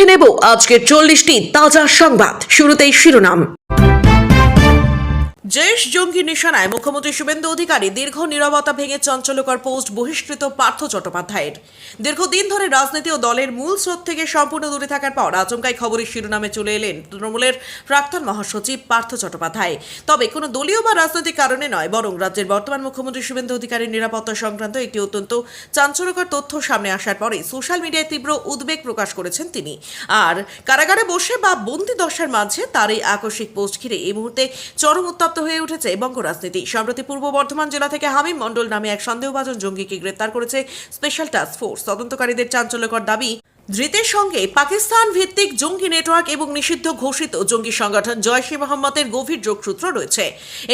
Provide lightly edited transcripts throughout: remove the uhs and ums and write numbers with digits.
দেখে নেব আজকের 40টি তাজা সংবাদ। শুরুতেই শিরোনাম। জেশ জঙ্গি নিশানায় মুখ্যমন্ত্রী শুভেন্দু অধিকারী দীর্ঘ নীরবতা ভেঙে চাঞ্চল্যকর পোস্ট বহিষ্কৃত পার্থ চট্টোপাধ্যায়ের। দীর্ঘদিন ধরে রাজনীতি ও দলের মূল স্রোত থেকে সম্পূর্ণ দূরে থাকার পর আচমকাই খবরের শিরোনামে চলে এলেন তৃণমূলের প্রাক্তন মহাসচিব পার্থ চট্টোপাধ্যায়। তবে কোনো দলীয় বা রাজনৈতিক কারণে নয়, বরং রাজ্যের বর্তমান মুখ্যমন্ত্রী শুভেন্দু অধিকারীর নিরাপত্তা সংক্রান্ত একটি অত্যন্ত চাঞ্চল্যকর তথ্য সামনে আসার পরে সোশ্যাল মিডিয়ায় তীব্র উদ্বেগ প্রকাশ করেছেন তিনি। আর কারাগারে বসে বা বন্দি দশার মাঝে তার এই আকস্মিক পোস্ট ঘিরে এই মুহূর্তে চরম উত্তপ্ত হয়ে উঠেছে বঙ্গ রাজনীতি। সম্প্রতি পূর্ব বর্ধমান জেলা থেকে হামিম মণ্ডল নামে এক সন্দেহভাজন জঙ্গিকে গ্রেপ্তার করেছে স্পেশাল টাস্ক ফোর্স। তদন্তকারীদের চাঞ্চল্যকর দাবি, ধৃতের সঙ্গে পাকিস্তান ভিত্তিক জঙ্গি নেটওয়ার্ক এবং নিষিদ্ধ ঘোষিত জঙ্গি সংগঠন জয়শ-ই মোহাম্মদের গভীর যোগসূত্র রয়েছে।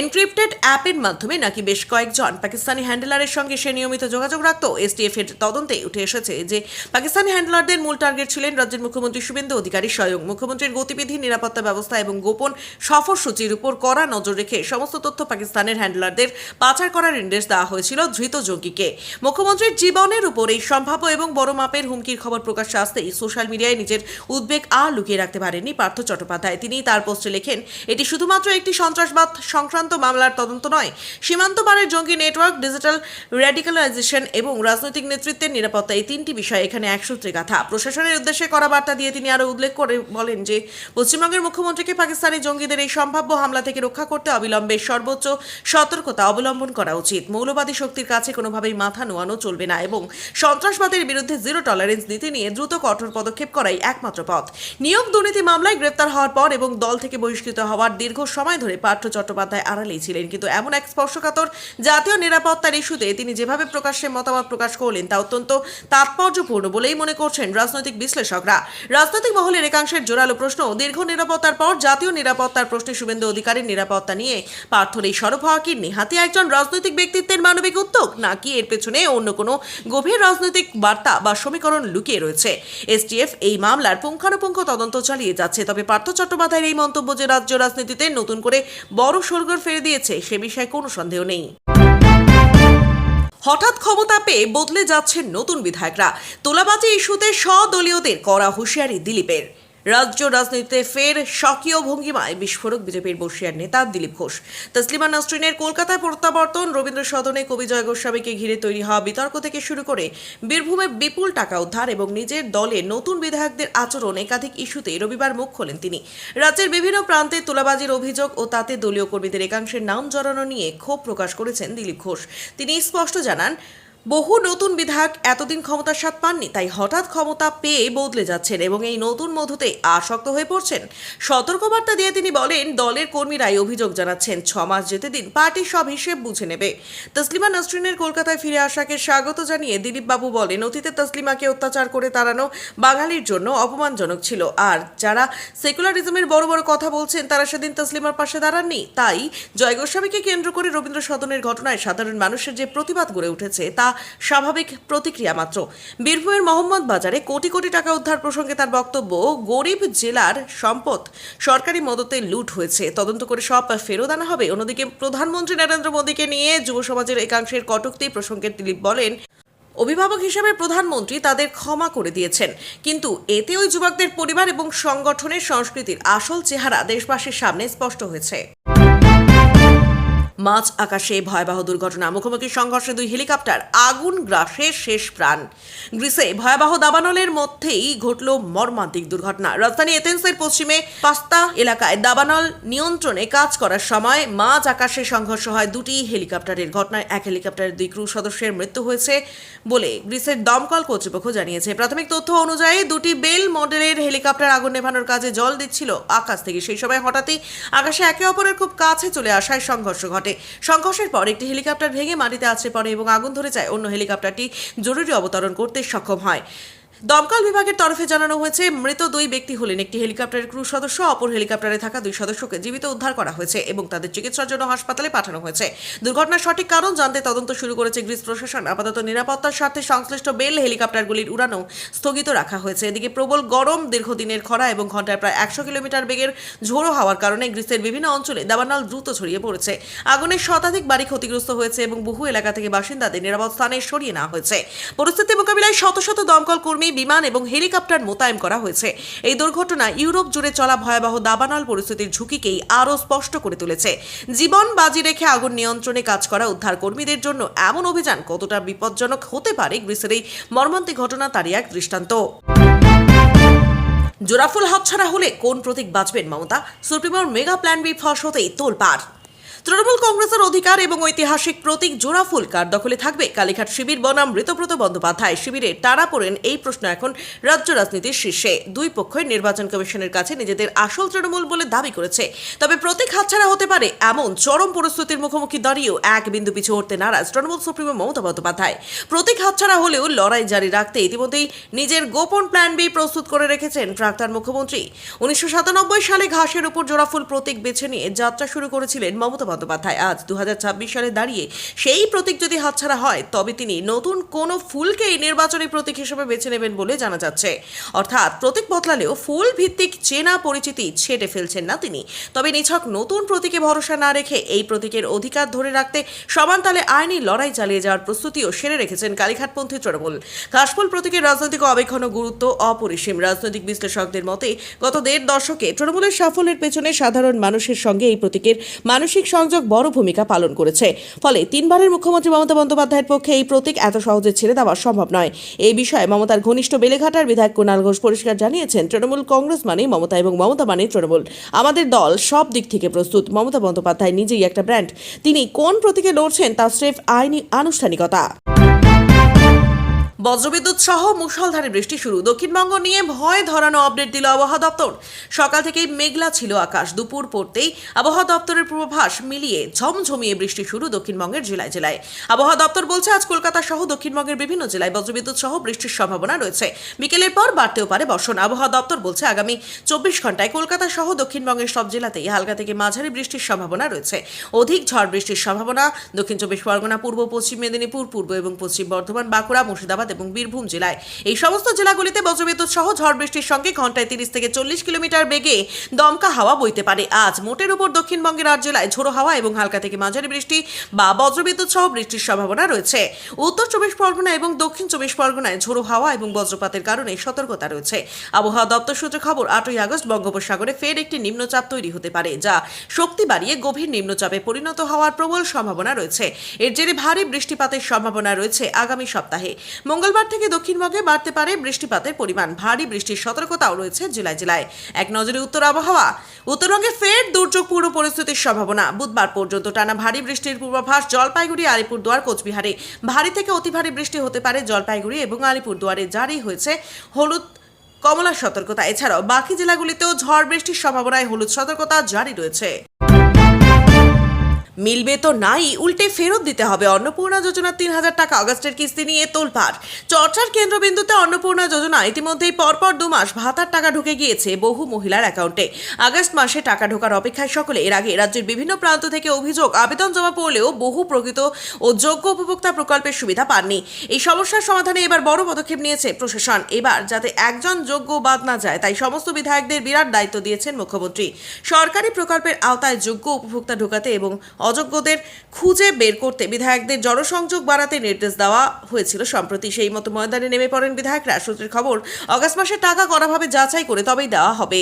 এনক্রিপ্টেড অ্যাপের মাধ্যমে নাকি বেশ কয়েকজন পাকিস্তানি হ্যান্ডলারের সঙ্গে সে নিয়মিত যোগাযোগ রাখত। এসটিএফ এর তদন্তে উঠে এসেছে যে পাকিস্তানি হ্যান্ডলারদের মূল টার্গেট ছিলেন রাজ্যের মুখ্যমন্ত্রী শুভেন্দু অধিকারী স্বয়ং। মুখ্যমন্ত্রীর গতিবিধি, নিরাপত্তা ব্যবস্থা এবং গোপন সফরসূচির উপর কড়া নজর রেখে সমস্ত তথ্য পাকিস্তানের হ্যান্ডলারদের পাচার করার নির্দেশ দেওয়া হয়েছিল ধৃত জঙ্গিকে। মুখ্যমন্ত্রীর জীবনের উপর এই সম্ভাব্য এবং বড় মাপের হুমকির খবর প্রকাশ আসতেই সোশ্যাল মিডিয়ায় নিজের উদ্বেগ আর লুকিয়ে রাখতে পারেননি পার্থ চট্টোপাধ্যায়। তিনি তার পোস্টে লেখেন, এটি শুধুমাত্র একটি সন্ত্রাসবাদ সংক্রান্ত মামলার তদন্ত নয়, সীমান্ত পারের জঙ্গি নেটওয়ার্ক, ডিজিটাল র্যাডিক্যালাইজেশন এবং রাজনৈতিক নেতৃত্বের নিরাপত্তা, এই তিনটি বিষয় এখানে এক সূত্রে গাঁথা। প্রশাসনের উদ্দেশ্যে করা বার্তা দিয়ে তিনি আরও উল্লেখ করে বলেন যে পশ্চিমবঙ্গের মুখ্যমন্ত্রীকে পাকিস্তানি জঙ্গিদের এই সম্ভাব্য হামলা থেকে রক্ষা করতে অবিলম্বে সর্বোচ্চ সতর্কতা অবলম্বন করা উচিত। মৌলবাদী শক্তির কাছে কোনোভাবেই মাথা নোয়ানো চলবে না এবং সন্ত্রাসবাদের বিরুদ্ধে জিরো টলারেন্স নীতি নিয়ে দ্রুত কঠোর পদক্ষেপ করাই একমাত্র পথ। নিয়োগ দুর্নীতি মামলায় গ্রেপ্তার হওয়ার পর এবং দল থেকে বহিষ্কৃত হওয়ার দীর্ঘ সময় ধরে পার্থ চট্টোপাধ্যায় আড়ালেই ছিলেন, কিন্তু এমন এক স্পর্শকাতর জাতীয় নিরাপত্তার ইস্যুতে তিনি যেভাবে প্রকাশ্যে মতামত প্রকাশ করলেন তা অত্যন্ত তাৎপর্যপূর্ণ বলেই মনে করছেন রাজনৈতিক বিশ্লেষকরা। রাজনৈতিক মহলের একাংশের জোরালো প্রশ্ন, দীর্ঘ নিরাপত্তার পর জাতীয় নিরাপত্তার প্রশ্নে শুভেন্দু অধিকারীর নিরাপত্তা নিয়ে পার্থর এই সরব হওয়া কি নেহাতি একজন রাজনৈতিক ব্যক্তিত্বের মানবিক উদ্যোগ, নাকি এর পেছনে অন্য কোনো গভীর রাজনৈতিক বার্তা বা সমীকরণ লুকিয়ে রয়েছে? এসটিএফ এই মামলার পুঙ্খানুপুঙ্খ তদন্ত চালিয়ে যাচ্ছে। তবে পার্থ চট্টোপাধ্যায়ের এই মন্তব্য যে রাজ্য রাজনীতিতে নতুন করে বড় সরগর ফেলে দিয়েছে সে বিষয়ে কোনো সন্দেহ নেই। হঠাৎ ক্ষমতা পেয়ে বদলে যাচ্ছেন নতুন বিধায়করা। তোলাবাজি ইস্যুতে স্বদলীয়দের কড়া হুঁশিয়ারি দিলীপের। রাজ্য রাজনীতিতে ফের স্বকীয় ভঙ্গিমায় বিস্ফোরক বিজেপির বর্ষিয়ার নেতা দিলীপ ঘোষ। তসলিমা নাসরিনের কলকাতায় প্রত্যাবর্তন, রবীন্দ্র সদনে কবি জয় গোস্বামীকে ঘিরে তৈরি হওয়া বিতর্ক থেকে শুরু করে বীরভূমে বিপুল টাকা উদ্ধার এবং নিজের দলে নতুন বিধায়কদের আচরণ, একাধিক ইস্যুতে রবিবার মুখ খোলেন তিনি। রাজ্যের বিভিন্ন প্রান্তে তোলাবাজির অভিযোগ ও তাতে দলীয় কর্মীদের একাংশের নাম জড়ানো নিয়ে ক্ষোভ প্রকাশ করেছেন দিলীপ ঘোষ। তিনি স্পষ্ট জানান, বহু নতুন বিধায়ক এতদিন ক্ষমতার স্বাদ পাননি, তাই হঠাৎ ক্ষমতা পেয়ে বদলে যাচ্ছেন এবং এই নতুন মধুতে আসক্ত হয়ে পড়ছেন। সতর্কবার্তা দিয়ে তিনি বলেন, দলের কর্মীরাই অভিযোগ জানাচ্ছেন, 6 মাস যেতে দিন, পার্টি সব হিসেব বুঝে নেবে। তসলিমা নাসরিনের কলকাতায় ফিরে আসাকে স্বাগত জানিয়ে দিলীপ বাবু বলেন, অতীতে তসলিমাকে অত্যাচার করে তাড়ানো বাঙালির জন্য অপমানজনক ছিল, আর যারা সেকুলারিজমের বড় বড় কথা বলছেন তারা সেদিন তসলিমার পাশে দাঁড়াননি। তাই জয় গোস্বামীকে কেন্দ্র করে রবীন্দ্র সদনের ঘটনায় সাধারণ মানুষের যে প্রতিবাদ গড়ে উঠেছে তা স্বাভাবিক প্রতিক্রিয়া মাত্র। বীরভূমের মোহাম্মদ বাজারে কোটি কোটি টাকা উদ্ধার প্রসঙ্গে তার বক্তব্য, গরিব জেলার সম্পদ সরকারি মদতে লুট হয়েছে, তদন্ত করে সব ফেরত আনা হবে। অন্যদিকে প্রধানমন্ত্রী নরেন্দ্র মোদীকে নিয়ে যুব সমাজের একাংশের কটূক্তি প্রসঙ্গে দিলীপ বলেন, অভিভাবক হিসেবে প্রধানমন্ত্রী তাদের ক্ষমা করে দিয়েছেন, কিন্তু এতে ওই যুবকদের পরিবার এবং সংগঠনের সংস্কৃতির আসল চেহারা দেশবাসীর সামনে স্পষ্ট হয়েছে। মাঝ আকাশে ভয়াবহ দুর্ঘটনা, মুখোমুখি সংঘর্ষে 2 হেলিকপ্টার, আগুন গ্রাসে শেষ প্রাণ। গ্রিসে ভয়াবহ দাবানলের মধ্যেই ঘটল মর্মান্তিক দুর্ঘটনা। রাজধানী এথেন্সের পশ্চিমে পাস্তা এলাকায় দাবানল নিয়ন্ত্রণে কাজ করার সময় মাঝ আকাশে সংঘর্ষ হয় 2টি হেলিকপ্টারের। ঘটনায় এক হেলিকপ্টারের 2 ক্রু সদস্যের মৃত্যু হয়েছে বলে গ্রিসের দমকল কর্তৃপক্ষ জানিয়েছে। প্রাথমিক তথ্য অনুযায়ী 2টি বেল মডেলের হেলিকপ্টার আগুন নেভানোর কাজে জল দিচ্ছিল আকাশ থেকে। সেই সময় হঠাৎই আকাশে একে অপরের খুব কাছে চলে আসায় সংঘর্ষ ঘটে। সংঘর্ষের পর একটি হেলিকপ্টার ভেঙে মাটিতে আছড়ে পড়ে এবং আগুন ধরে যায়। অন্য হেলিকপ্টারটি জরুরি অবতরণ করতে সক্ষম হয়। দমকল বিভাগের তরফে জানানো হয়েছে, মৃত 2 ব্যক্তি হলেন একটি হেলিকপ্টারের ক্রু সদস্য, অপর হেলিকপ্টারে থাকা 2 সদস্যকে জীবিত উদ্ধার করা হয়েছে এবং তাদের চিকিৎসার জন্য হাসপাতালে পাঠানো হয়েছে। দুর্ঘটনার সঠিক কারণ জানতে তদন্ত শুরু করেছে গ্রিস প্রশাসন। আপাতত নিরাপত্তার স্বার্থে সংশ্লিষ্ট বেল হেলিকপ্টারগুলির উড়ানো স্থগিত রাখা হয়েছে। এদিকে প্রবল গরম, দীর্ঘদিনের খরা এবং ঘন্টায় প্রায় 100 কিলোমিটার বেগের ঝোড়ো হওয়ার কারণে গ্রিসের বিভিন্ন অঞ্চলে দাবানল দ্রুত ছড়িয়ে পড়েছে। আগুনে শতাধিক বাড়ি ক্ষতিগ্রস্ত হয়েছে এবং বহু এলাকা থেকে বাসিন্দাদের নিরাপদ স্থানে সরিয়ে নেওয়া হয়েছে। পরিস্থিতি মোকাবিলায় শত শত দমকল কর্মী, বিমান এবং হেলিকপ্টার মোতায়েন করা হয়েছে। এই দুর্ঘটনা ইউরোপ জুড়ে চলা ভয়াবহ দাবানল পরিস্থিতির ঝুঁকিকেই আরও স্পষ্ট করে তুলেছে। জীবন বাজি রেখে আগুন নিয়ন্ত্রণে কাজ করা উদ্ধার কর্মীদের জন্য এমন অভিযান কতটা বিপজ্জনক হতে পারে, গ্রিসের এই মর্মান্তিক ঘটনা তারই এক দৃষ্টান্ত। জোড়াফুল হাতছাড়া হলে কোন প্রতীক বাঁচবেন মমতা? সুপ্রিমোর মেগা প্ল্যান বি ফাঁস হতেই তোলপাড়। তৃণমূল কংগ্রেসের অধিকার এবং ঐতিহাসিক প্রতীক জোড়াফুল কার দখলে থাকবে? কালীঘাট শিবির বনাম ঋতব্রত বন্দ্যোপাধ্যায় শিবিরে টানা পড়েন এই প্রশ্ন এখন রাজ্য রাজনীতির শীর্ষে। দুই পক্ষই নির্বাচন কমিশনের কাছে নিজেদের আসল তৃণমূল বলে দাবি করেছে। তবে প্রতীক হাতছাড়া হতে পারে এমন চরম পরিস্থিতির মুখোমুখি দাঁড়িয়েও এক বিন্দু পিছু হতে নারাজ তৃণমূল সুপ্রিমো মমতা বন্দ্যোপাধ্যায়। প্রতীক হাতছাড়া হলেও লড়াই জারি রাখতে ইতিমধ্যেই নিজের গোপন প্ল্যান বি প্রস্তুত করে রেখেছেন প্রাক্তন মুখ্যমন্ত্রী। 1997 সালে ঘাসের উপর জোড়াফুল প্রতীক বেছে নিয়ে যাত্রা শুরু করেছিলেন মমতা বন্দ্যোপাধ্যায়। আজ 2026 সালে দাঁড়িয়ে সেই প্রতীক যদি হাতছাড়া হয় তবে তিনি নতুন কোনো ফুলকেই নির্বাচনী প্রতীক হিসেবে বেছে নেবেন বলে জানা যাচ্ছে। অর্থাৎ প্রতীক বদলালেও ফুল ভিত্তিক চেনা পরিচিতি ছেড়ে ফেলছেন না তিনি। তবে নিছক নতুন প্রতীকে ভরসা না রেখে এই প্রতীকের অধিকার ধরে রাখতে সমান তালে আইনি লড়াই চালিয়ে যাওয়ার প্রস্তুতিও সেরে রেখেছেন কালীঘাটপন্থী তৃণমূল। কাশফুল প্রতীকের রাজনৈতিক অবেক্ষণ গুরুত্ব অপরিসীম। রাজনৈতিক বিশ্লেষকদের মতে গত 1.5 দশকে তৃণমূলের সাফল্যের পেছনে সাধারণ মানুষের সঙ্গে এই প্রতীকের মানসিক সংযোগ বড় ভূমিকা পালন করেছে। ফলে 3বারের মুখ্যমন্ত্রী মমতা বন্দ্যোপাধ্যায়ের পক্ষে এই প্রতীক এত সহজে ছেড়ে দেওয়া সম্ভব নয়। এই বিষয়ে মমতার ঘনিষ্ঠ বেলেঘাটার বিধায়ক কুণাল ঘোষ পরিষ্কার জানিয়েছেন, তৃণমূল কংগ্রেস মানে মমতা এবং মমতা মানে তৃণমূল। আমাদের দল সব দিক থেকে প্রস্তুত। মমতা বন্দ্যোপাধ্যায় নিজেই একটা ব্র্যান্ড। তিনি কোন প্রতীকে লড়ছেন তা স্রেফ আইনি আনুষ্ঠানিকতা। বজ্রবিদ্যুৎ সহ মুষলধারে বৃষ্টি শুরু। দক্ষিণবঙ্গ নিয়ে ভয় ধরানো আপডেট দিল আবহাওয়া দপ্তর। সকাল থেকেই মেঘলা ছিল আকাশ। দুপুর পড়তেই আবহাওয়া দপ্তরের পূর্বাভাস মিলিয়ে ঝমঝমিয়ে বৃষ্টি শুরু দক্ষিণবঙ্গের জেলায় জেলায়। আবহাওয়া দপ্তর বলছে, আজ কলকাতা সহ দক্ষিণবঙ্গের বিভিন্ন জেলায় বজ্রবিদ্যুৎ সহ বৃষ্টির সম্ভাবনা রয়েছে। বিকেলের পর বাড়তেও পারে বর্ষণ। আবহাওয়া দপ্তর বলছে, আগামী 24 ঘন্টায় কলকাতা সহ দক্ষিণবঙ্গের সব জেলাতেই হালকা থেকে মাঝারি বৃষ্টির সম্ভাবনা রয়েছে। অধিক ঝড় বৃষ্টির সম্ভাবনা দক্ষিণ 24 পরগনা, পূর্ব পশ্চিম মেদিনীপুর, পূর্ব এবং পশ্চিম বর্ধমান, বাঁকুড়া, মুর্শিদাবাদ এবং বীরভূম জেলায়। এই সমস্ত জেলাগুলিতে বজ্রবিদ্যুৎ সহ ঝড় বৃষ্টির সঙ্গে ঘন্টায় 30 থেকে 40 কিলোমিটার বেগে দমকা হাওয়া বইতে পারে। আজ মোটের উপর দক্ষিণবঙ্গের 8 জেলায় ঝোড়ো হাওয়া এবং হালকা থেকে মাঝারি বৃষ্টি বা বজ্রবিদ্যুৎ সহ বৃষ্টির সম্ভাবনা রয়েছে। উত্তর 24 পরগনা এবং দক্ষিণ 24 পরগনায় ঝোড়ো হাওয়া এবং বজ্রপাতের কারণে সতর্কতা রয়েছে। আবহাওয়া দপ্তর সূত্রে খবর, 8ই আগস্ট বঙ্গোপসাগরে ফের একটি নিম্নচাপ তৈরি হতে পারে, যা শক্তি বাড়িয়ে গভীর নিম্নচাপে পরিণত হওয়ার প্রবল সম্ভাবনা রয়েছে। এর জেরে ভারী বৃষ্টিপাতের সম্ভাবনা রয়েছে আগামী সপ্তাহে। মঙ্গলবার থেকে দক্ষিণবঙ্গে বাড়তে পারে বৃষ্টিপাতের পরিমাণ। ভারী বৃষ্টির সতর্কতাও রয়েছে জেলায় জেলায়। এক নজরে উত্তর আবহাওয়া। উত্তরবঙ্গে ফের দুর্যোগপূর্ণ পরিস্থিতির সম্ভাবনা। বুধবার পর্যন্ত টানা ভারী বৃষ্টির পূর্বাভাস। জলপাইগুড়ি, আলিপুরদুয়ার, কোচবিহারে ভারী থেকে অতি ভারী বৃষ্টি হতে পারে। জলপাইগুড়ি এবং আলিপুরদুয়ারে জারি হয়েছে হলুদ কমলা সতর্কতা। এছাড়াও বাকি জেলাগুলিতেও ঝড় বৃষ্টির সম্ভাবনায় হলুদ সতর্কতা জারি রয়েছে। মিলবে তো নাই, উল্টে ফেরত দিতে হবে। অন্নপূর্ণা যোজনার 3000 টাকা আগস্টের কিস্তি নিয়ে তোলপাড়। চর্চার কেন্দ্রবিন্দুতে অন্নপূর্ণা যোজনা। ইতিমধ্যেই পরপর 2 মাস ভাতার টাকা ঢুকে গিয়েছে বহু মহিলার অ্যাকাউন্টে। আগস্ট মাসে টাকা ঢোকার অপেক্ষায় সকলে। এর আগে রাজ্যের বিভিন্ন প্রান্ত থেকে অভিযোগ, আবেদন জমা পড়লেও বহু প্রকৃত ও যোগ্য উপভোক্তা প্রকল্পের সুবিধা পাননি। এই সমস্যার সমাধানে এবার বড় পদক্ষেপ নিয়েছে প্রশাসন। এবার যাতে একজন যোগ্য বাদ না যায়, তাই সমস্ত বিধায়কদের বিরাট দায়িত্ব দিয়েছেন মুখ্যমন্ত্রী। সরকারি প্রকল্পের আওতায় যোগ্য উপভোক্তা ঢোকাতে এবং অযোগ্যদের খুঁজে বের করতে বিধায়কদের জনসংযোগ বাড়াতে নির্দেশ দেওয়া হয়েছিল। সম্প্রতি সেই মতো ময়দানে নেমে পড়েন বিধায়করা। সূত্রের খবর, আগস্ট মাসে টাকা কড়াভাবে যাচাই করে তবেই দেওয়া হবে।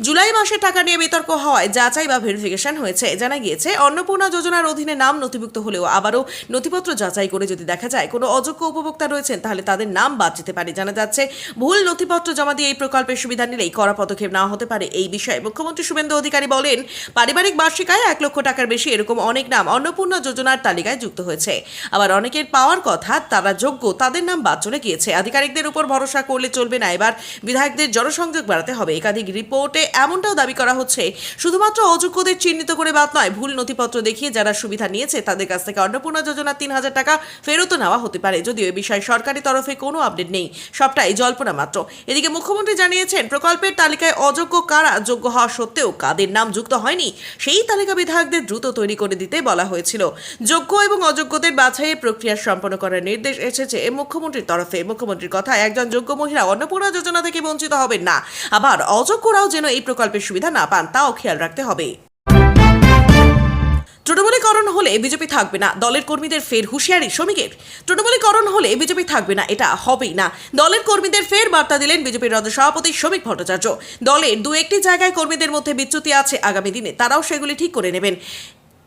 জুলাই মাসে টাকা নিয়ে বিতর্ক হওয়ায় যাচাই বা ভেরিফিকেশন হয়েছে। জানা গিয়েছে, অন্নপূর্ণা যোজনার অধীনে নাম নথিভুক্ত হলেও আবারও নথিপত্র যাচাই করে যদি দেখা যায় কোনো অযোগ্য উপভোক্তা রয়েছেন, তাহলে তাদের নাম বাদ যেতে পারে। জানা যাচ্ছে, ভুল নথিপত্র জমা দিয়ে এই প্রকল্পের সুবিধা নিলেই কড়া পদক্ষেপ নেওয়া হতে পারে। এই বিষয়ে মুখ্যমন্ত্রী শুভেন্দু অধিকারী বলেন, পারিবারিক বার্ষিকায় 1 লক্ষ টাকার বেশি এরকম অনেক নাম অন্নপূর্ণা যোজনার তালিকায় যুক্ত হয়েছে। আবার অনেকের পাওয়ার কথা, তারা যোগ্য, তাদের নাম বাদ চলে গিয়েছে। আধিকারিকদের উপর ভরসা করলে চলবে না। এবার বিধায়কদের জনসংযোগ বাড়াতে হবে। একাধিক রিপোর্টে এমনটাও দাবি করা হচ্ছে, শুধুমাত্র অযোগ্যদের চিহ্নিত করে বাদ নয়, ভুল নথিপত্র দেখিয়ে যারা সুবিধা নিয়েছে তাদের কাছ থেকে অন্নপূর্ণা যোজনার 3000 টাকা ফেরত নেওয়া হতে পারে। যদিও এ বিষয়ে সরকারি তরফে কোনো আপডেট নেই, সবটাই জল্পনা মাত্র। এদিকে মুখ্যমন্ত্রী জানিয়েছেন, প্রকল্পের তালিকায় অযোগ্য কারা, যোগ্য হওয়া সত্ত্বেও কাদের নাম যুক্ত হয়নি সেই তালিকা বিধায়কদের দ্রুত তৈরি করে দিতে বলা হয়েছিল। যোগ্য এবং অযোগ্যদের বাছাইয়ের প্রক্রিয়া সম্পন্ন করার নির্দেশ এসেছে মুখ্যমন্ত্রীর তরফে। মুখ্যমন্ত্রীর কথায়, একজন যোগ্য মহিলা অন্নপূর্ণা যোজনা থেকে বঞ্চিত হবেন না। আবার অযোগ্যরাও যেন এই প্রকল্পের সুবিধা না পান, তাও খেয়াল রাখতে হবে। তৃণমূলীকরণ হলে বিজেপি থাকবে না, দলের কর্মীদের ফের হুঁশিয়ারি শ্রমিকের। তৃণমূলীকরণ হলে বিজেপি থাকবে না, এটা হবেই না। দলের কর্মীদের ফের বার্তা দিলেন বিজেপির রাজ্য সভাপতি শ্রমিক ভট্টাচার্য। দলের দু একটি জায়গায় কর্মীদের মধ্যে বিচ্যুতি আছে, আগামী দিনে তারাও সেগুলি ঠিক করে নেবেন।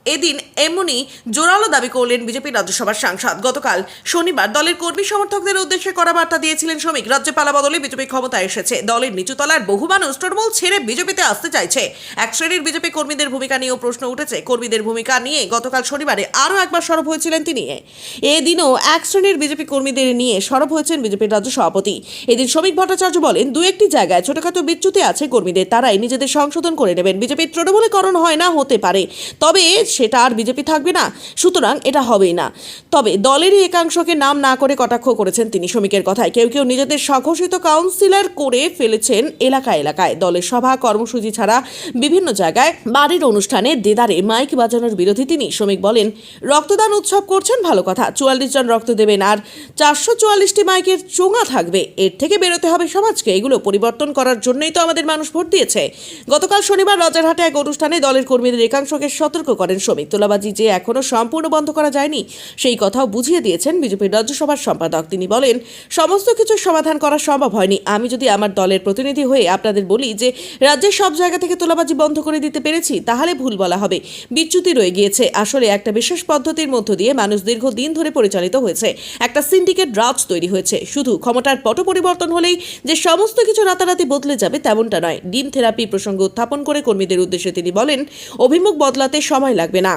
এদিন এমনই জোরালো দাবি করলেন বিজেপির রাজ্যসভার সাংসদ। গতকাল শনিবার দলের কর্মী সমর্থকদের উদ্দেশ্যে করা বার্তা দিয়েছিলেন শ্রমিক। রাজ্যে পালা বদলে বিজেপি ক্ষমতায় এসেছে, দলের নিচুতলার বহু মানুষ তৃণমূল ছেড়ে বিজেপিতে আসতে চাইছে। এক শ্রেণীর বিজেপি কর্মীদের ভূমিকা নিয়েও প্রশ্ন উঠেছে। কর্মীদের ভূমিকা নিয়ে গতকাল শনিবারে আরও একবার সরব হয়েছিলেন তিনি। এদিনও এক শ্রেণীর বিজেপি কর্মীদের নিয়ে সরব হয়েছেন বিজেপির রাজ্য সভাপতি। এদিন শ্রমিক ভট্টাচার্য বলেন, দু একটি জায়গায় ছোটখাটো বিচ্যুতি আছে কর্মীদের, তারাই নিজেদের সংশোধন করে নেবেন। বিজেপির তৃণমূলীকরণ হয় না, হতে পারে, তবে সেটা আর বিজেপি থাকবে না, সুতরাং এটা হবেই না। তবে দলেরই একাংশকে নাম না করে কটাক্ষ করেছেন তিনি। শ্রমিকের কথায় কেউ কেউ নিজেদের স্বঘোষিত কাউন্সিলর করে ফেলেছেন এলাকায় এলাকায়। দলের সভা কর্মসূচি ছাড়া বিভিন্ন জায়গায় বাড়ির অনুষ্ঠানে দেদারে মাইক বাজানোর বিরোধী তিনি। শ্রমিক বলেন, রক্তদান উৎসব করছেন, ভালো কথা, 44 জন রক্ত দেবেন আর 444টি মাইকের চোঙা থাকবে। এর থেকে বেরোতে হবে সমাজকে। এগুলো পরিবর্তন করার জন্যই তো আমাদের মানুষ ভোট দিয়েছে। গতকাল শনিবার রাজারহাটে এক অনুষ্ঠানে দলের কর্মীদের একাংশকে সতর্ক করেন শ্রমিক। তোলাবাজি যে এখনো সম্পূর্ণ বন্ধ করা যায়নি সেই কথাও বুঝিয়ে দিয়েছেন বিজেপির রাজ্যসভার সম্পাদক। তিনি বলেন, সমস্ত কিছুর সমাধান করা সম্ভব হয়নি। আমি যদি আমার দলের প্রতিনিধি হয়ে আপনাদের বলি যে রাজ্যের সব জায়গা থেকে তোলাবাজি বন্ধ করে দিতে পেরেছি, তাহলে ভুল বলা হবে। বিচ্যুতি রয়ে গিয়েছে। আসলে একটা বিশেষ পদ্ধতির মধ্য দিয়ে মানুষ দীর্ঘদিন ধরে পরিচালিত হয়েছে। একটা সিন্ডিকেট রাজ তৈরি হয়েছে। শুধু ক্ষমতার পট পরিবর্তন হলেই যে সমস্ত কিছু রাতারাতি বদলে যাবে তেমনটা নয়। ডিম থেরাপি প্রসঙ্গ উত্থাপন করে কর্মীদের উদ্দেশ্যে তিনি বলেন, অভিমুখ বদলাতে সময় লাগবে না।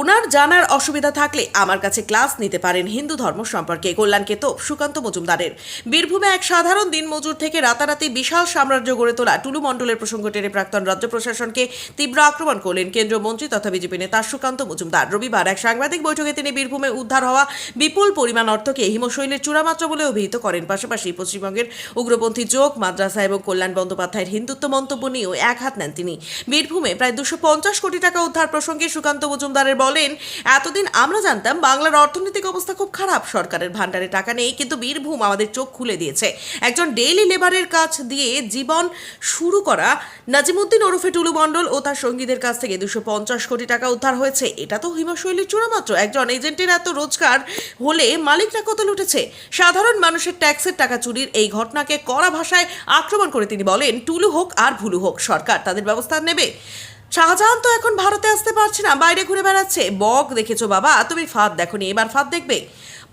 ওনার জানার অসুবিধা থাকলে আমার কাছে ক্লাস নিতে পারেন হিন্দু ধর্ম সম্পর্কে। কল্যাণকে তো সুকান্ত মজুমদারের। বীরভূমে এক সাধারণ দিনমজুর থেকে রাতারাতি বিশাল সাম্রাজ্য গড়ে তোলা টুলু মণ্ডলের প্রসঙ্গ টেনে প্রাক্তন রাজ্য প্রশাসনকে তীব্র আক্রমণ করলেন কেন্দ্রীয় মন্ত্রী তথা বিজেপি নেতা সুকান্ত মজুমদার। রবিবার এক সাংবাদিক বৈঠকে তিনি বীরভূমে উদ্ধার হওয়া বিপুল পরিমাণ অর্থকে হিমশৈলের চূড়ামাত্রা বলে অভিহিত করেন। পাশাপাশি পশ্চিমবঙ্গের উগ্রপন্থী যোগ, মাদ্রাসা এবং কল্যাণ বন্দ্যোপাধ্যায়ের হিন্দুত্ব মন্তব্য নিয়েও এক হাত নেন তিনি। বীরভূমে প্রায় 250 কোটি টাকা উদ্ধার প্রসঙ্গে সুকান্ত মজুমদারের বলেন, এতদিন আমরা জানতাম বাংলার অর্থনৈতিক অবস্থা খুব খারাপ, সরকারের ভান্ডারে টাকা নেই, কিন্তু বীরভূম আমাদের চোখ খুলে দিয়েছে। একজন ডেইলি লেবারের কাছ দিয়ে জীবন শুরু করা নাজিমুদ্দিন ওরফে টুলু মণ্ডল ও তার সঙ্গীদের কাছ থেকে 250 কোটি টাকা উদ্ধার হয়েছে। এটা তো হিমশৈলের চূড়ামাত্র। একজন এজেন্টের এত রোজগার হলে মালিকরা কত লুটেছে। সাধারণ মানুষের ট্যাক্সের টাকা চুরির এই ঘটনাকে কড়া ভাষায় আক্রমণ করে তিনি বলেন, টুলু হোক আর ভুলু হোক, সরকার তাদের ব্যবস্থা নেবে। শাহজাহান তো এখন ভারতে আসতে পারছে না, বাইরে ঘুরে বেড়াচ্ছে। বক দেখেছো বাবা, তুমি ফাঁদ দেখোনি, এবার ফাঁদ দেখবে।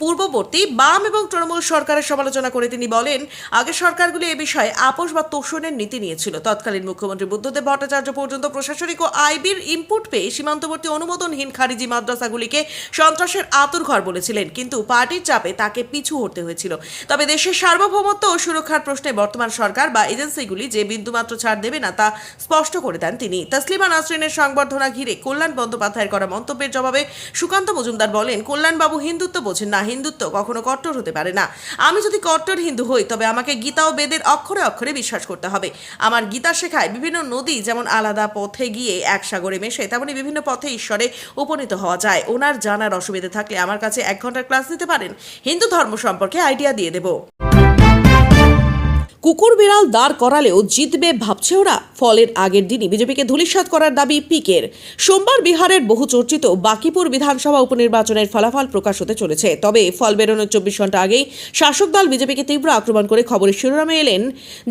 পূর্ববর্তী বাম এবং তৃণমূল সরকারের সমালোচনা করে তিনি বলেন, আগের সরকারগুলি এ বিষয়ে আপোষ বা তোষণের নীতি নিয়েছিল। তৎকালীন মুখ্যমন্ত্রী বুদ্ধদেব ভট্টাচার্য পর্যন্ত প্রশাসনিক ও আইবির ইনপুট পেয়ে সীমান্তবর্তী অনুমোদনহীন খারিজি মাদ্রাসাগুলিকে সন্ত্রাসের আতুরঘর বলেছিলেন, কিন্তু পার্টির চাপে তাকে পিছু হটতে হয়েছিল। তবে দেশের সার্বভৌমত্ব ও সুরক্ষার প্রশ্নে বর্তমান সরকার বা এজেন্সিগুলি যে বিন্দুমাত্র ছাড় দেবে না তা স্পষ্ট করে দেন তিনি। তসলিমা নাসরিনের সংবর্ধনা ঘিরে কল্যাণ বন্দ্যোপাধ্যায়ের করা মন্তব্যের জবাবে সুকান্ত মজুমদার বলেন, কল্যাণবাবু হিন্দুত্ব বোঝেন না, হিন্দুত্ব কখনো কট্টর হতে পারে না। আমি যদি কট্টর হিন্দু হই তবে আমাকে গীতা ও বেদের অক্ষরে অক্ষরে বিশ্বাস করতে হবে। আমার গীতা শেখায় বিভিন্ন নদী যেমন আলাদা পথে গিয়ে এক সাগরে মেশে, তেমনি বিভিন্ন পথে ঈশ্বরে উপনীত হওয়া যায়। ওনার জানার অসুবিধা থাকলে আমার কাছে 1 ঘন্টার ক্লাস নিতে পারেন, হিন্দু ধর্ম সম্পর্কে আইডিয়া দিয়ে দেব। কুকুর বিড়াল দাঁড় করালেও জিতবে ভাবছে ওরা। ফলের আগের দিনই বিজেপিকে ধূলিসাৎ করার দাবি পিকের। সোমবার বিহারের বহু চর্চিত বাকিপুর বিধানসভা উপনির্বাচনের ফলাফল প্রকাশ হতে চলেছে। তবে ফল বেরোনোর 24 ঘন্টা আগেই শাসক দল বিজেপিকে তীব্র আক্রমণ করে খবরের শিরোনামে এলেন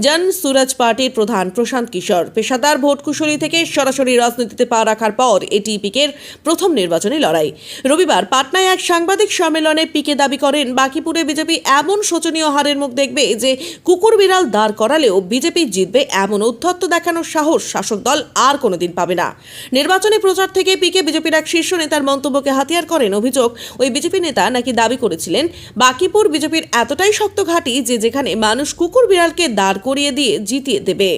জন সুরাজ পার্টির প্রধান প্রশান্ত কিশোর। পেশাদার ভোট কুশলী থেকে সরাসরি রাজনীতিতে পা রাখার পর এটি পিকের প্রথম নির্বাচনী লড়াই। রবিবার পাটনায় এক সাংবাদিক সম্মেলনে পিকে দাবি করেন, বাকিপুরে বিজেপি এমন শোচনীয় হারের মুখ দেখবে যে কুকুর বিড়াল দাঁড় করালেও বিজেপি জিতবে, এমন উদ্ধত্ত দেখানোর সাহস শাসক দল আর কোনোদিন পাবে না। নির্বাচনী প্রচার থেকে পিকে বিজেপির এক শীর্ষ নেতার মন্তব্যকে হাতিয়ার করেন। অভিযোগ, ওই বিজেপি নেতা নাকি দাবি করেছিলেন বাকিপুর বিজেপির এতটাই শক্ত ঘাঁটি যে যেখানে মানুষ কুকুর বিড়ালকে দাঁড় করিয়ে দিয়ে জিতিয়ে দেবে।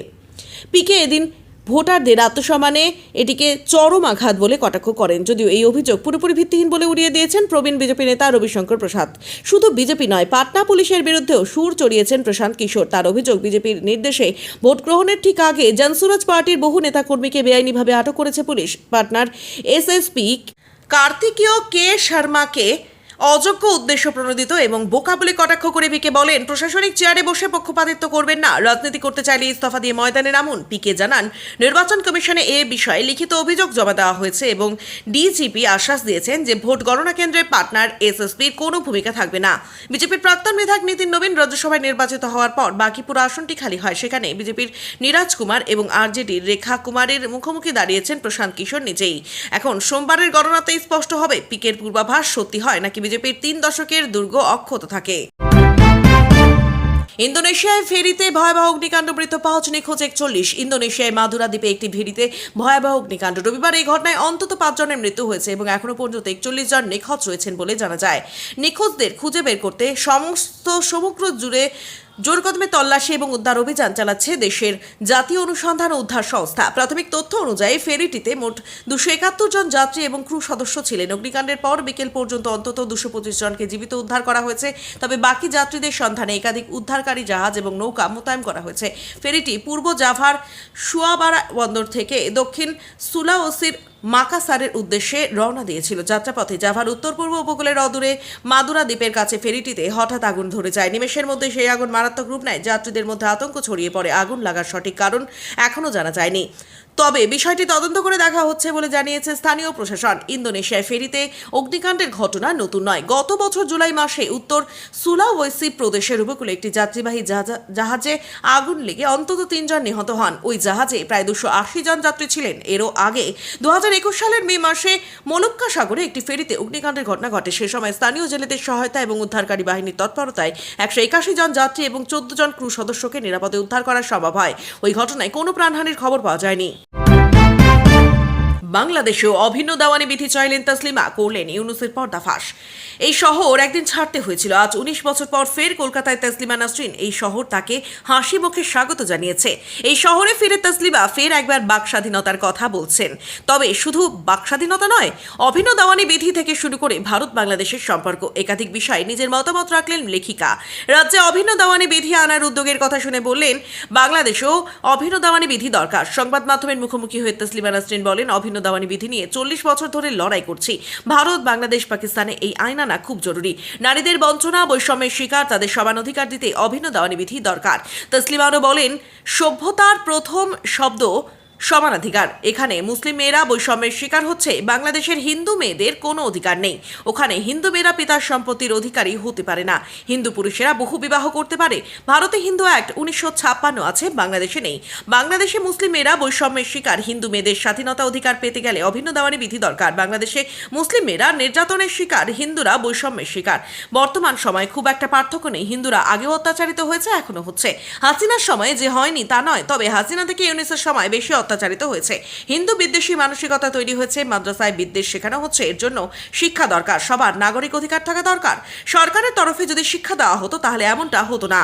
পিকে এদিন ভোটারদের আত্মসম্মানে এটিকে চরম আঘাত বলে কটাক্ষ করেন। যদিও এই অভিযোগ পুরোপুরি ভিত্তিহীন বলে উড়িয়ে দিয়েছেন প্রবীণ বিজেপি নেতা রবিশঙ্কর প্রসাদ। শুধু বিজেপি নয়, পাটনা পুলিশের বিরুদ্ধেও সুর চড়িয়েছেন প্রশান্ত কিশোর। তার অভিযোগ, বিজেপির নির্দেশে ভোট গ্রহণের ঠিক আগে জনসুরাজ পার্টির বহু নেতাকর্মীকে বেআইনিভাবে আটক করেছে পুলিশ। পাটনার এসএসপি কার্তিকেয় কে শর্মাকে অযোগ্য উদ্দেশ্য প্রণোদিত এবং বোকা বলে কটাক্ষ করে পিকে বলেন, প্রশাসনিক চেয়ারে বসে পক্ষপাতিত্ব করবেন না, রাজনীতি করতে চাইলে ইস্তফা দিয়ে ময়দানে নামুন। পিকে জানান, নির্বাচন কমিশনে এ বিষয়ে লিখিত অভিযোগ জমা দেওয়া হয়েছে এবং ডিজিপি আশ্বাস দিয়েছেন যে ভোট গণনা কেন্দ্রের পার্টনার এসএসপির কোনো ভূমিকা থাকবে না। বিজেপির প্রাক্তন বিধায়ক নিতিন নবীন রাজ্যসভায় নির্বাচিত হওয়ার পর বাকিপুরা আসনটি খালি হয়। সেখানে বিজেপির নীরাজ কুমার এবং আরজেডির রেখা কুমারের মুখোমুখি দাঁড়িয়েছেন প্রশান্ত কিশোর নিজেই। এখন সোমবারের গণনাতেই স্পষ্ট হবে পিকের পূর্বাভাস সত্যি হয় নাকি বিজেপির 3 দশকের দুর্গ অক্ষত থাকে। ইন্দোনেশিয়ায় ফেরিতে ভয়াবহ অগ্নিকাণ্ড, মৃত 5, নিখোঁজ 41। ইন্দোনেশিয়ায় মাদুরা দ্বীপে একটি ফেরিতে ভয়াবহ অগ্নিকাণ্ড। রবিবার এই ঘটনায় অন্তত 5 জনের মৃত্যু হয়েছে এবং এখনো পর্যন্ত 41 জন নিখোঁজ রয়েছেন বলে জানা যায়। নিখোঁজদের খুঁজে বের করতে সমগ্র জুড়ে জোর কদমে তল্লাশি এবং উদ্ধার অভিযান চালাচ্ছে দেশের জাতীয় অনুসন্ধান ও উদ্ধার সংস্থা। প্রাথমিক তথ্য অনুযায়ী ফেরিটিতে মোট 271 জন যাত্রী এবং ক্রু সদস্য ছিলেন। অগ্নিকাণ্ডের পর বিকেল পর্যন্ত অন্তত 225 জনকে জীবিত উদ্ধার করা হয়েছে। তবে বাকি যাত্রীদের সন্ধানে একাধিক উদ্ধারকারী জাহাজ এবং নৌকা মোতায়েন করা হয়েছে। ফেরিটি পূর্ব জাভার সুয়াবারা বন্দর থেকে দক্ষিণ সুলাওসির মাকাসারের উদ্দেশ্যে রওনা দিয়েছিল। যাত্রাপথে জাভার উত্তর পূর্ব উপকূলের অদূরে মাদুরা দ্বীপের কাছে ফেরিটিতে হঠাৎ আগুন ধরে যায়। নিমেষের মধ্যে সেই আগুন মারাত্মক রূপ নেয়। যাত্রীদের মধ্যে আতঙ্ক ছড়িয়ে পড়ে। আগুন লাগার সঠিক কারণ এখনও জানা যায়নি, তবে বিষয়টি তদন্ত করে দেখা হচ্ছে বলে জানিয়েছে স্থানীয় প্রশাসন। ইন্দোনেশিয়ায় ফেরিতে অগ্নিকাণ্ডের ঘটনা নতুন নয়। গত বছর জুলাই মাসে উত্তর সুলাওয়েসি প্রদেশের উপকূলে একটি যাত্রীবাহী জাহাজে আগুন লেগে অন্তত 3 জন নিহত হন। ওই জাহাজে প্রায় 280 জন যাত্রী ছিলেন। এরও আগে 2021 সালের মে মাসে মলক্কা সাগরে একটি ফেরিতে অগ্নিকাণ্ডের ঘটনা ঘটে। সে সময় স্থানীয় জেলেদের সহায়তা এবং উদ্ধারকারী বাহিনীর তৎপরতায় 181 জন যাত্রী এবং 14 জন ক্রু সদস্যকে নিরাপদে উদ্ধার করা সম্ভব হয়। ওই ঘটনায় কোনো প্রাণহানির খবর পাওয়া যায়নি। বাংলাদেশেও অভিন্ন দেওয়ানি বিধি চাইলেন তসলিমা, করলেন ইউনুসের পর্দাফাঁস। এই শহর একদিন ছাড়তে হয়েছিল। আজ 19 বছর পর ফের কলকাতায় তসলিমা নাসরিন। এই শহর তাকে হাসি মুখে স্বাগত জানিয়েছে। এই শহরে ফিরে তসলিমা ফের একবার বাক স্বাধীনতার কথা বলছেন। তবে শুধু বাক স্বাধীনতা নয়, অভিন্ন দেওয়ানি বিধি থেকে শুরু করে ভারত বাংলাদেশের সম্পর্ক, একাধিক বিষয়ে নিজের মতামত রাখলেন লেখিকা। রাজ্যে অভিন্ন দেওয়ানি বিধি আনার উদ্যোগের কথা শুনে বললেন, বাংলাদেশেও অভিন্ন দেওয়ানি বিধি দরকার। সংবাদ মাধ্যমের মুখোমুখি হয়ে তসলিমা নাসরিন বলেন, অভিন্ন দেওয়ানি বিধি নিয়ে 40 বছর ধরে লড়াই করছি। ভারত, বাংলাদেশ, পাকিস্তানে এই আইন আনা খুব জরুরি। নারীদের বঞ্চনা, বৈষম্যের শিকার, তাদের সমান অধিকার দিতে অভিন্ন দেওয়ানি বিধি দরকার। তসলিমা আরও বলেন, সভ্যতার প্রথম শব্দ সমানাধিকার। এখানে মুসলিম মেয়েরা বৈষম্যের শিকার হচ্ছে। বাংলাদেশের হিন্দু মেয়েদের কোনো অধিকার নেই। ওখানে হিন্দু মেয়েরা পিতার সম্পত্তির অধিকারী হতে পারে না। হিন্দু পুরুষেরা বহু বিবাহ করতে পারে। ভারতে হিন্দু অ্যাক্ট 1956 আছে, বাংলাদেশে নেই। বাংলাদেশে মুসলিম মেয়েরা বৈষম্যের শিকার। হিন্দু মেয়েদের স্বাধীনতা অধিকার পেতে গেলে অভিন্ন দেওয়ানি বিধি দরকার। বাংলাদেশে মুসলিম মেয়েরা নির্যাতনের শিকার, হিন্দুরা বৈষম্যের শিকার। বর্তমান সময়ে খুব একটা পার্থক্য নেই। হিন্দুরা আগেও অত্যাচারিত হয়েছে, এখনো হচ্ছে। হাসিনার সময় যে হয়নি তা নয়, তবে হাসিনা থেকে ইউনিসের সময় বেশি অত্যাচারিত হয়েছে। হিন্দু বিদ্বেষী মানসিকতা তৈরি হয়েছে। মাদ্রাসায় বিদ্বেষ শেখানো হচ্ছে। এর জন্য শিক্ষা দরকার। সবার নাগরিক অধিকার থাকা দরকার। সরকারের তরফে যদি শিক্ষা দেওয়া হতো তাহলে এমনটা হতো না।